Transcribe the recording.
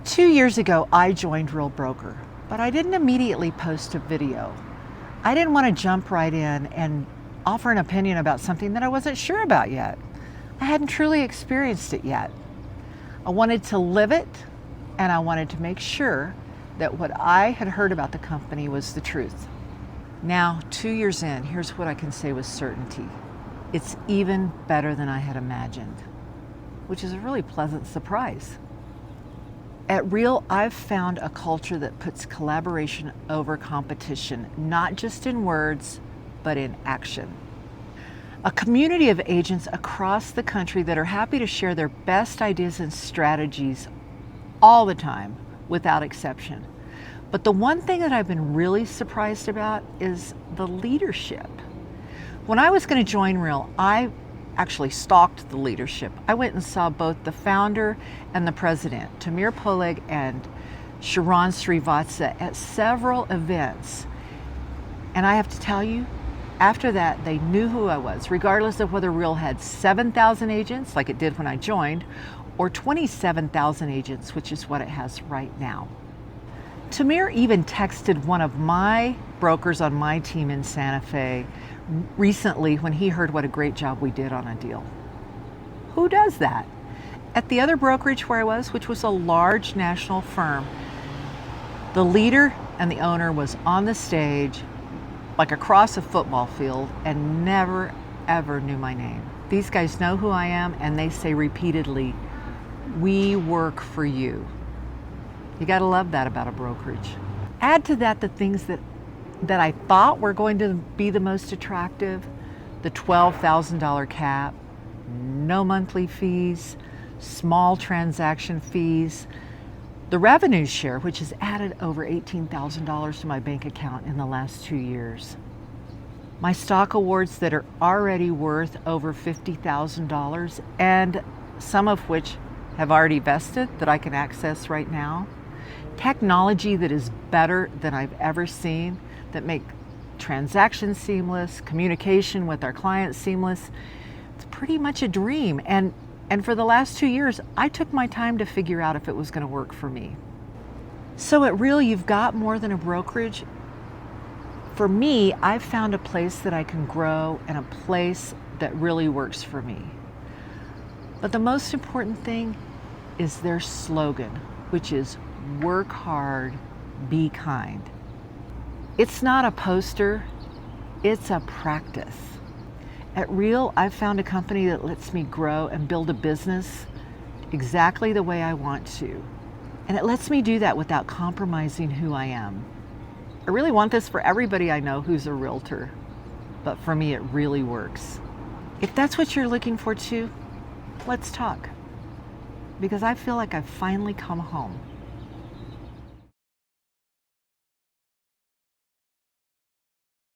2 years ago, I joined Real Broker, but I didn't immediately post a video. I didn't want to jump right in and offer an opinion about something that I wasn't sure about yet. I hadn't truly experienced it yet. I wanted to live it, and I wanted to make sure that what I had heard about the company was the truth. Now, 2 years in, here's what I can say with certainty. It's even better than I had imagined, which is a really pleasant surprise. At Real, I've found a culture that puts collaboration over competition, not just in words, but in action. A community of agents across the country that are happy to share their best ideas and strategies all the time, without exception. But the one thing that I've been really surprised about is the leadership. When I was going to join Real, I actually stalked the leadership. I went and saw both the founder and the president, Tamir Poleg and Sharon Srivatsa, at several events. And I have to tell you, after that, they knew who I was, regardless of whether Real had 7,000 agents, like it did when I joined, or 27,000 agents, which is what it has right now. Tamir even texted one of my brokers on my team in Santa Fe recently when he heard what a great job we did on a deal. Who does that? At the other brokerage where I was, which was a large national firm, the leader and the owner was on the stage like across a football field and never ever knew my name. These guys know who I am, and they say repeatedly, "We work for you." You gotta love that about a brokerage. Add to that the things that I thought were going to be the most attractive: the $12,000 cap, no monthly fees, small transaction fees, the revenue share, which has added over $18,000 to my bank account in the last 2 years, my stock awards that are already worth over $50,000, and some of which have already vested that I can access right now, technology that is better than I've ever seen, that make transactions seamless, communication with our clients seamless. It's pretty much a dream. And for the last 2 years, I took my time to figure out if it was going to work for me. So at Real, you've got more than a brokerage. For me, I've found a place that I can grow and a place that really works for me. But the most important thing is their slogan, which is work hard, be kind. It's not a poster, it's a practice. At Real, I've found a company that lets me grow and build a business exactly the way I want to. And it lets me do that without compromising who I am. I really want this for everybody I know who's a realtor, but for me, it really works. If that's what you're looking for too, let's talk. Because I feel like I've finally come home.